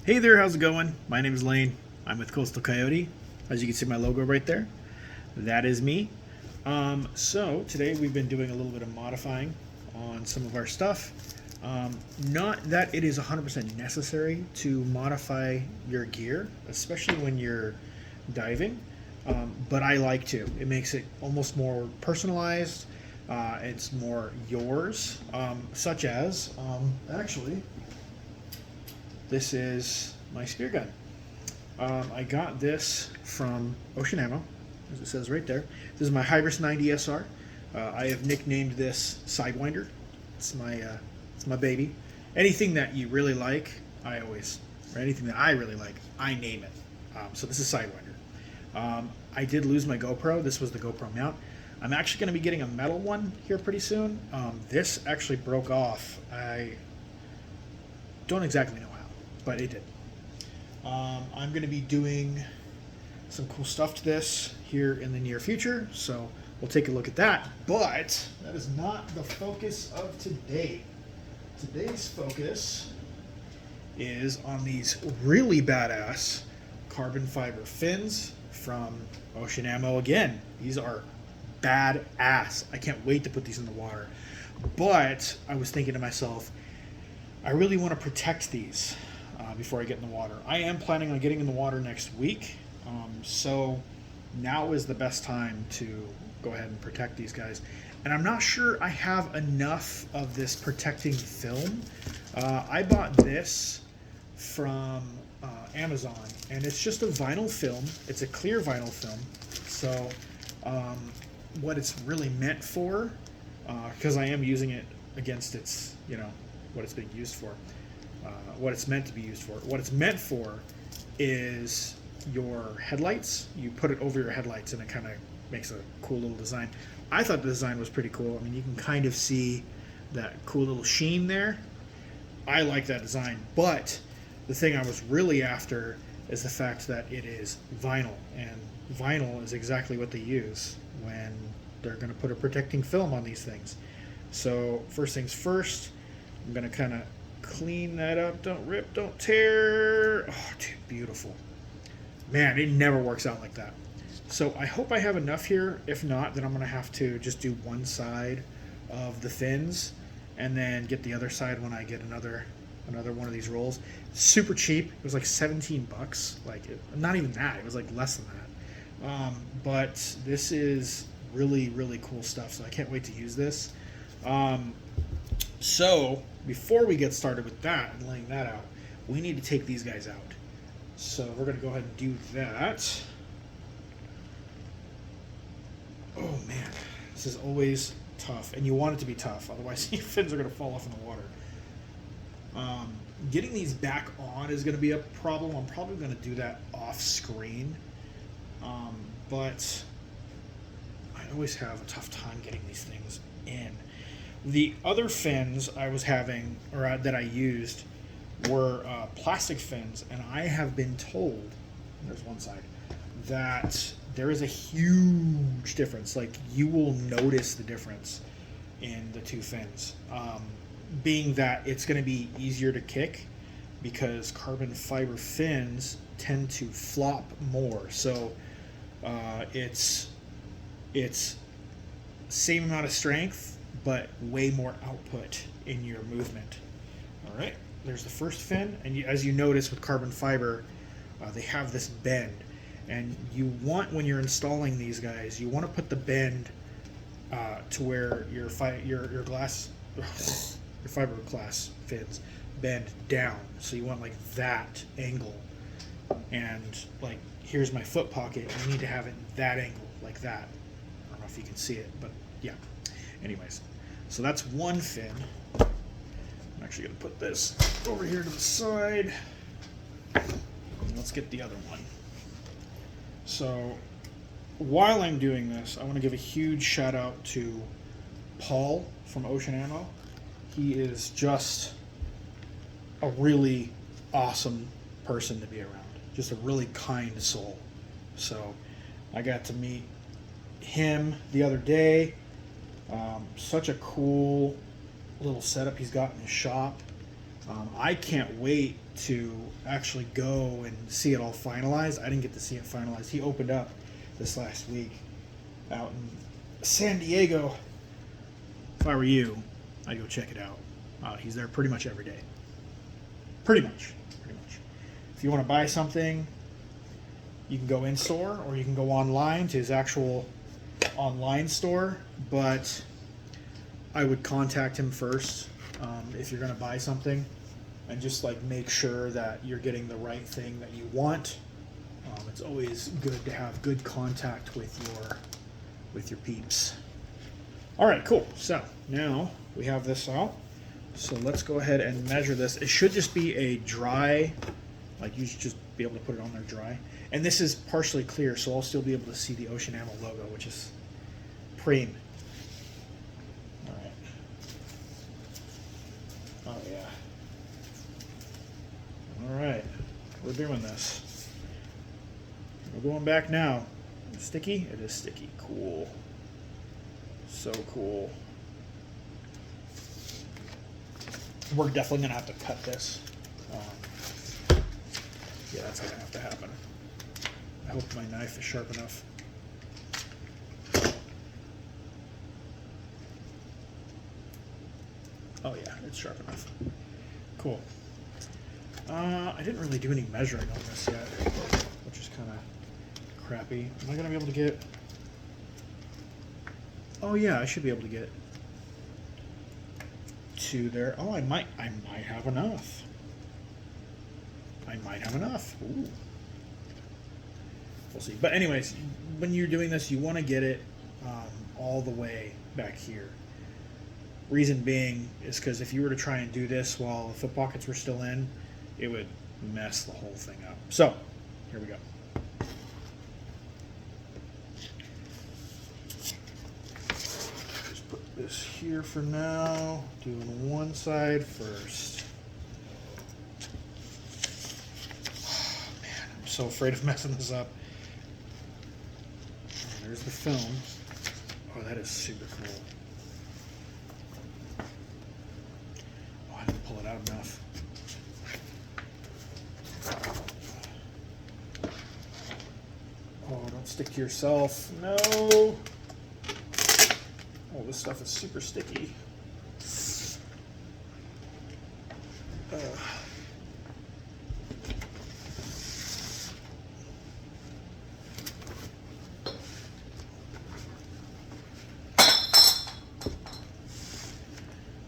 Hey there, how's it going? My name is Lane. I'm with Coastal Coyote. As you can see my logo right there, that is me. So today we've been doing a little bit of modifying on some of our stuff. Not that it is 100% necessary to modify your gear, especially when you're diving, but I like to. It makes it almost more personalized. It's more yours, such as, actually, this is my spear gun. I got this from Ocean Ammo, as it says right there. This is my Hybris 90 SR. I have nicknamed this Sidewinder. It's my baby. Anything that you really like, or anything that I really like, I name it. So this is Sidewinder. I did lose my GoPro. This was the GoPro mount. I'm actually going to be getting a metal one here pretty soon. This actually broke off. I don't exactly know how, but it did. I'm going to be doing some cool stuff to this here in the near future, so we'll take a look at that. But that is not the focus of today. Today's focus is on these really badass carbon fiber fins from Ocean Ammo again. These are badass. I can't wait to put these in the water. But I was thinking to myself, I really want to protect these before I get in the water. I am planning on getting in the water next week, so now is the best time to go ahead and protect these guys. And I'm not sure I have enough of this protecting film. I bought this from Amazon, and it's just a vinyl film. It's a clear vinyl film. So what it's really meant for, because I am using it against its, what it's being used for, what it's meant to be used for. What it's meant for is your headlights. You put it over your headlights, and it kind of makes a cool little design. I thought the design was pretty cool. I mean, you can kind of see that cool little sheen there. I like that design, but the thing I was really after is the fact that it is vinyl, and vinyl is exactly what they use when they're going to put a protecting film on these things. So first things first, I'm going to kind of clean that up. Don't rip, don't tear. Oh, dude, beautiful. Man, it never works out like that. So I hope I have enough here. If not, then I'm going to have to just do one side of the fins and then get the other side when I get another one of these rolls. Super cheap. It was like 17 bucks. Not even that. It was like less than that. But this is really, really cool stuff. So I can't wait to use this. So before we get started with that and laying that out, we need to take these guys out. So we're going to go ahead and do that. Oh man, this is always tough, and you want it to be tough, otherwise your fins are going to fall off in the water. Getting these back on is going to be a problem. I'm probably going to do that off screen, but I always have a tough time getting these things in. The other fins I was having, or that I used, were plastic fins, and I have been told, there's one side, that there is a huge difference. Like, you will notice the difference in the two fins. Being that it's going to be easier to kick because carbon fiber fins tend to flop more. So it's same amount of strength, but way more output in your movement. All right, there's the first fin, and as you notice with carbon fiber, they have this bend. And you want, when you're installing these guys, you want to put the bend to where your fiberglass fins bend down. So you want like that angle. And like, here's my foot pocket. You need to have it that angle, like that. I don't know if you can see it, but yeah. Anyways, so that's one fin. I'm actually going to put this over here to the side. And let's get the other one. So while I'm doing this, I want to give a huge shout out to Paul from Ocean Ammo. He is just a really awesome person to be around. Just a really kind soul. So I got to meet him the other day. Such a cool little setup he's got in his shop. I can't wait to actually go and see it all finalized. I didn't get to see it finalized. He opened up this last week out in San Diego. If I were you, I'd go check it out. He's there pretty much every day. Pretty much. If you want to buy something, you can go in store or you can go online to his actual online store. But I would contact him first if you're going to buy something, and just like make sure that you're getting the right thing that you want. It's always good to have good contact with your peeps. All right, cool. So now we have this out. So let's go ahead and measure this. It should just be a dry, like you should just be able to put it on there dry. And this is partially clear, so I'll still be able to see the Ocean Ammo logo, which is preem. All right. Oh yeah. All right, we're doing this. We're going back now. Sticky? It is sticky. Cool. So cool. We're definitely going to have to cut this. Yeah, that's going to have to happen. I hope my knife is sharp enough. Oh yeah, it's sharp enough. Cool. I didn't really do any measuring on this yet, which is kind of crappy. Am I going to be able to get... Oh yeah, I should be able to get to there. Oh, I might have enough. Ooh. We'll see. But anyways, when you're doing this, you want to get it all the way back here. Reason being is because if you were to try and do this while the foot pockets were still in, it would mess the whole thing up. So, here we go. Just put this here for now. Doing one side first. Oh, man, I'm so afraid of messing this up. There's the film. Oh, that is super cool. Oh, I didn't pull it out enough. Oh, don't stick to yourself. No. Oh, this stuff is super sticky.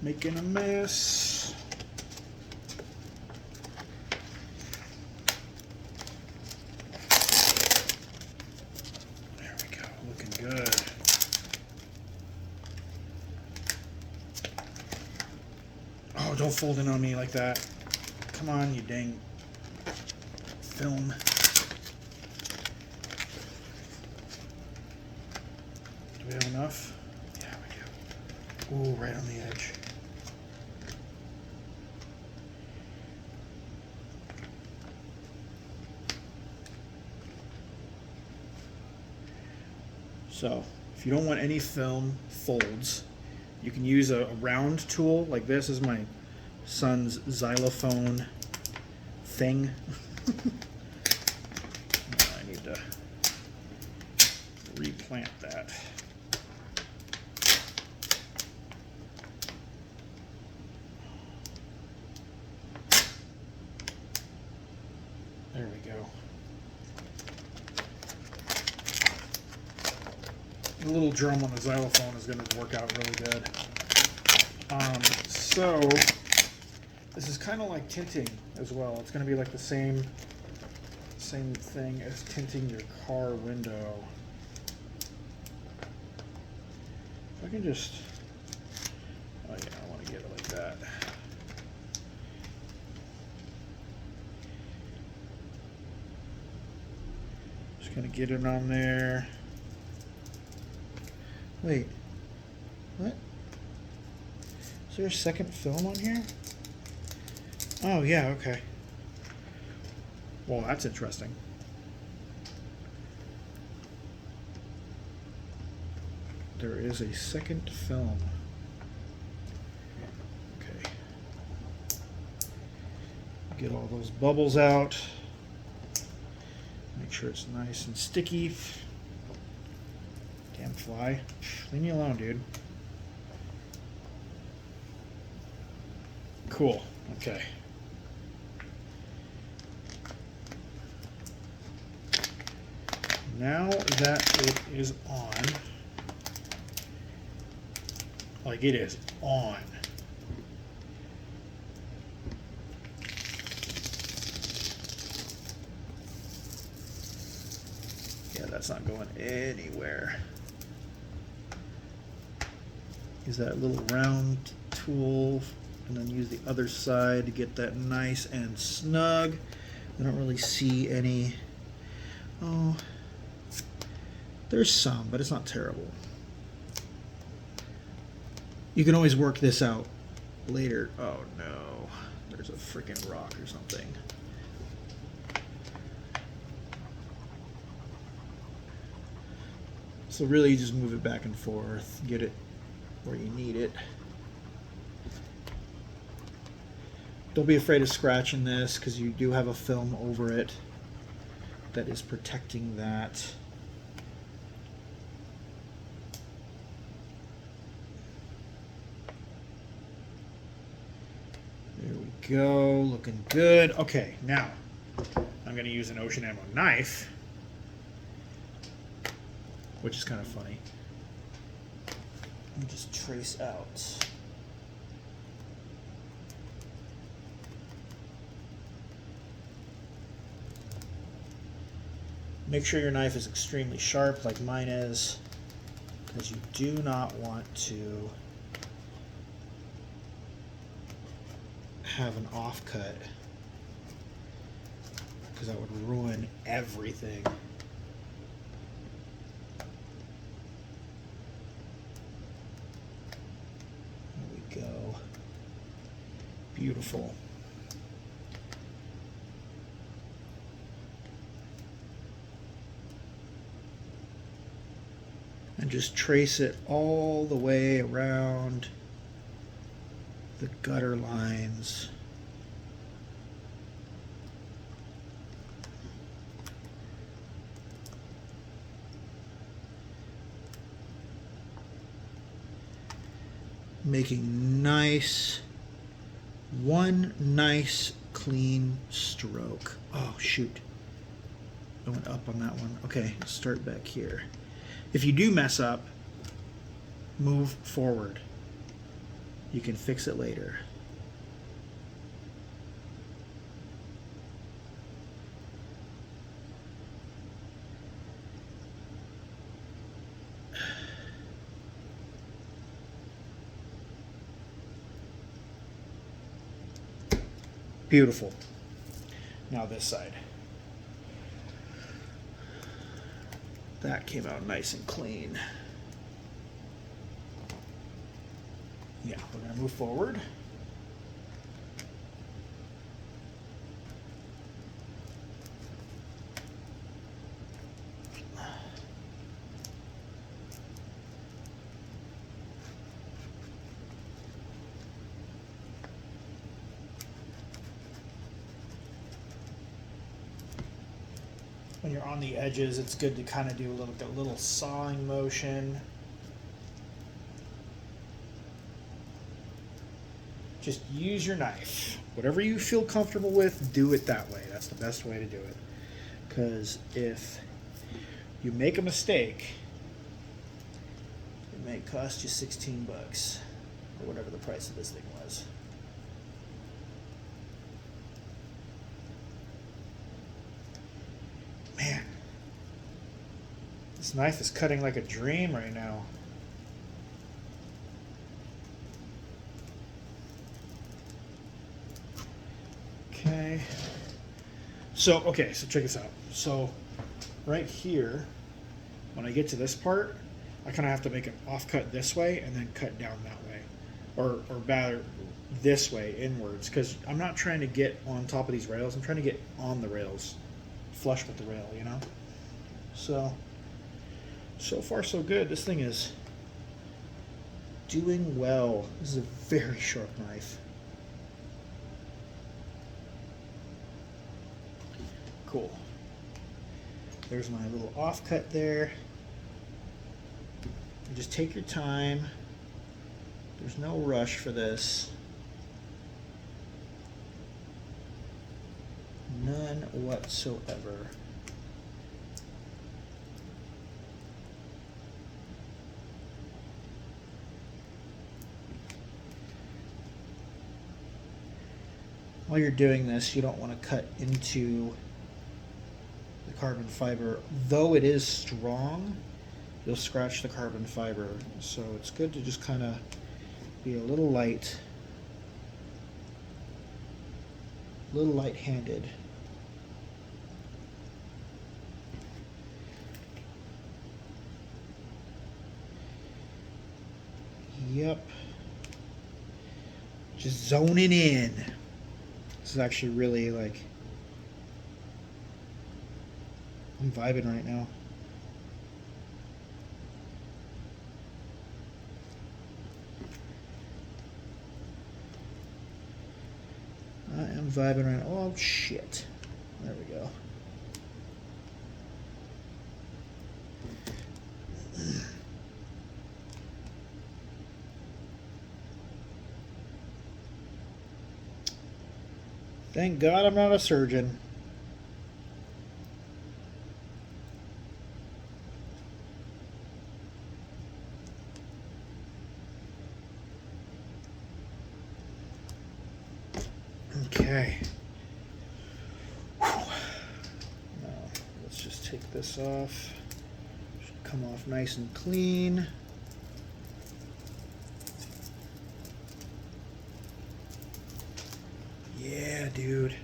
Making a mess. There we go, looking good. Oh, don't fold in on me like that. Come on, you dang film. Do we have enough? Yeah, we do. Ooh, right on the edge. So, if you don't want any film folds, you can use a round tool like this. Is my son's xylophone thing. I need to replant that. There we go. The little drum on the xylophone is going to work out really good. So this is kind of like tinting as well. It's going to be like the same thing as tinting your car window. If I can just, oh yeah, I want to get it like that. Just going to get it on there. Wait, what? Is there a second film on here? Oh, yeah, okay. Well, that's interesting. There is a second film. Okay. Get all those bubbles out. Make sure it's nice and sticky. Damn fly. Leave me alone, dude. Cool. Okay. Now that it is on, like it is on. Yeah, that's not going anywhere. Use that little round tool and then use the other side to get that nice and snug. I don't really see any. Oh, there's some, but it's not terrible. You can always work this out later. Oh no, there's a freaking rock or something. So really you just move it back and forth, get it where you need it. Don't be afraid of scratching this because you do have a film over it that is protecting that. There we go, looking good. Okay, now I'm going to use an Ocean Ammo knife, which is kind of funny. Let me just trace out. Make sure your knife is extremely sharp like mine is, because you do not want to have an offcut, because that would ruin everything. There we go. Beautiful. And just trace it all the way around the gutter lines. Making one nice clean stroke. Oh shoot, I went up on that one. Okay, let's start back here. If you do mess up, move forward. You can fix it later. Beautiful. Now this side. That came out nice and clean. Yeah, we're going to move forward. When you're on the edges, it's good to kind of do a little sawing motion. Just use your knife. Whatever you feel comfortable with, do it that way. That's the best way to do it. Because if you make a mistake, it may cost you 16 bucks or whatever the price of this thing was. Man, this knife is cutting like a dream right now. Okay. So check this out. So right here, when I get to this part, I kind of have to make an offcut this way and then cut down that way. Or rather this way inwards, because I'm not trying to get on top of these rails. I'm trying to get on the rails, flush with the rail, you know? So far so good. This thing is doing well. This is a very sharp knife. Cool. There's my little offcut there. And just take your time. There's no rush for this. None whatsoever. While you're doing this, you don't want to cut into the carbon fiber. Though it is strong, you'll scratch the carbon fiber. So it's good to just kind of be a little light-handed. Yep. Just zoning in. This is actually really like, I'm vibing right now. I am vibing right now. Oh shit. There we go. Thank God I'm not a surgeon. Okay. Now, let's just take this off. Should come off nice and clean. Yeah, dude.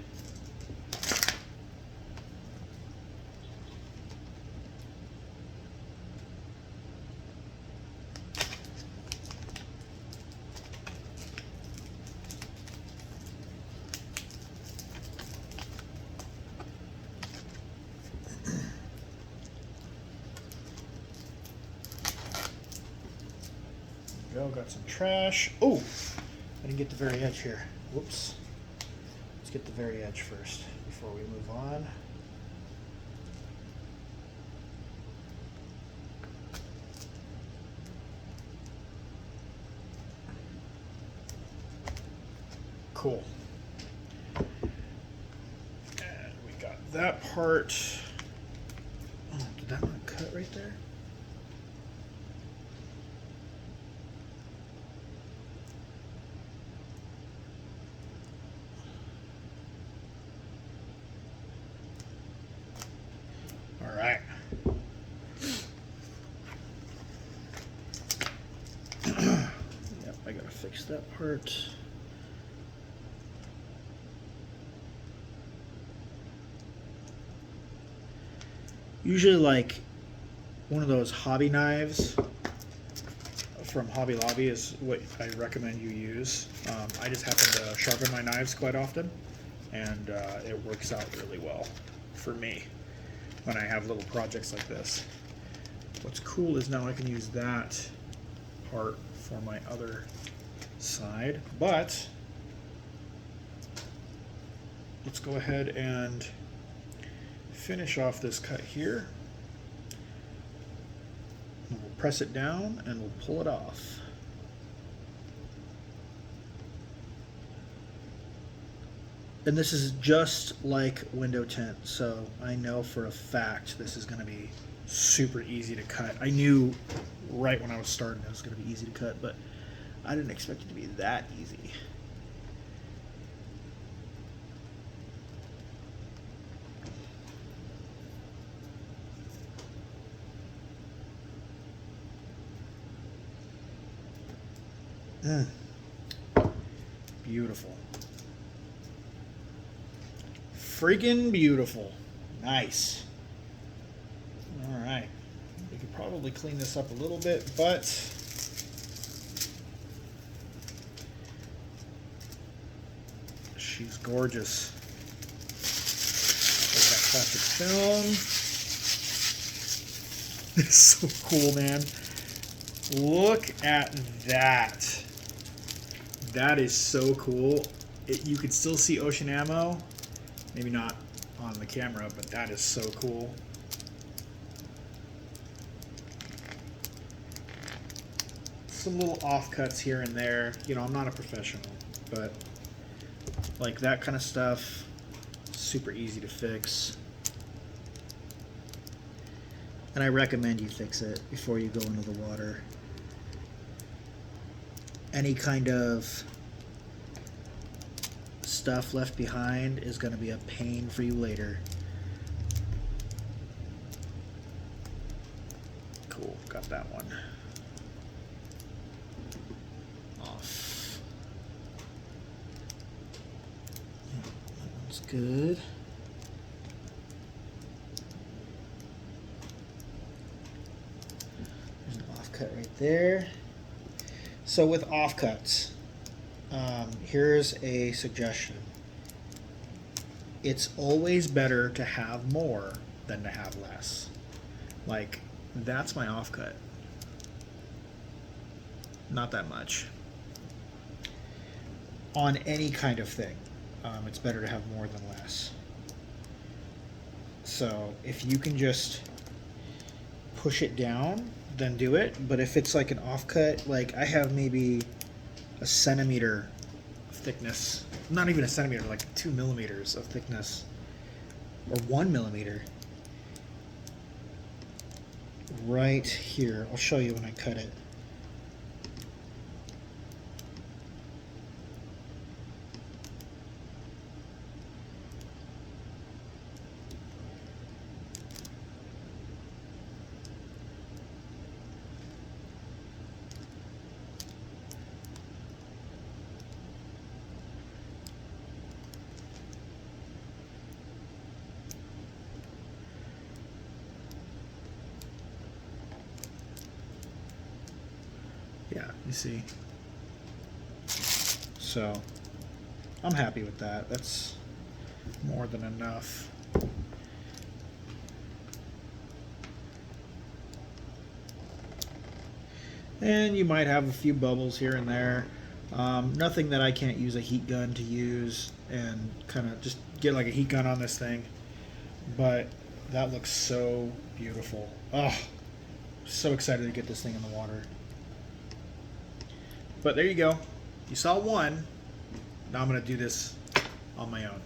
Go, got some trash. Oh, I didn't get the very edge here. Whoops. Let's get the very edge first before we move on. Cool. And we got that part. Oh, did that not cut right there? All right. Yep, I gotta fix that part. Usually like one of those hobby knives from Hobby Lobby is what I recommend you use. I just happen to sharpen my knives quite often, and it works out really well for me when I have little projects like this. What's cool is now I can use that part for my other side, but let's go ahead and finish off this cut here. And we'll press it down and we'll pull it off. And this is just like window tint, so I know for a fact this is going to be super easy to cut. I knew right when I was starting it was going to be easy to cut, but I didn't expect it to be that easy. Beautiful. Freaking beautiful. Nice. All right. We could probably clean this up a little bit, but she's gorgeous. Take that plastic film. It's so cool, man. Look at that. That is so cool. You could still see ocean ammo. Maybe not on the camera, but that is so cool. Some little offcuts here and there. You know, I'm not a professional, but like that kind of stuff, super easy to fix. And I recommend you fix it before you go into the water. Any kind of stuff left behind is going to be a pain for you later. Cool, got that one off. That one's good. There's an offcut right there. So with offcuts, here's a suggestion. It's always better to have more than to have less. Like, that's my offcut. Not that much. On any kind of thing, it's better to have more than less. So if you can just push it down, then do it. But if it's like an offcut, like I have maybe a centimeter of thickness, not even a centimeter, like 2 millimeters of thickness, or 1 millimeter right here. I'll show you when I cut it. Yeah, you see. So I'm happy with that. That's more than enough. And you might have a few bubbles here and there. Nothing that I can't use a heat gun to use and kind of just get like a heat gun on this thing. But that looks so beautiful. Oh, so excited to get this thing in the water. But there you go. You saw one. Now I'm going to do this on my own.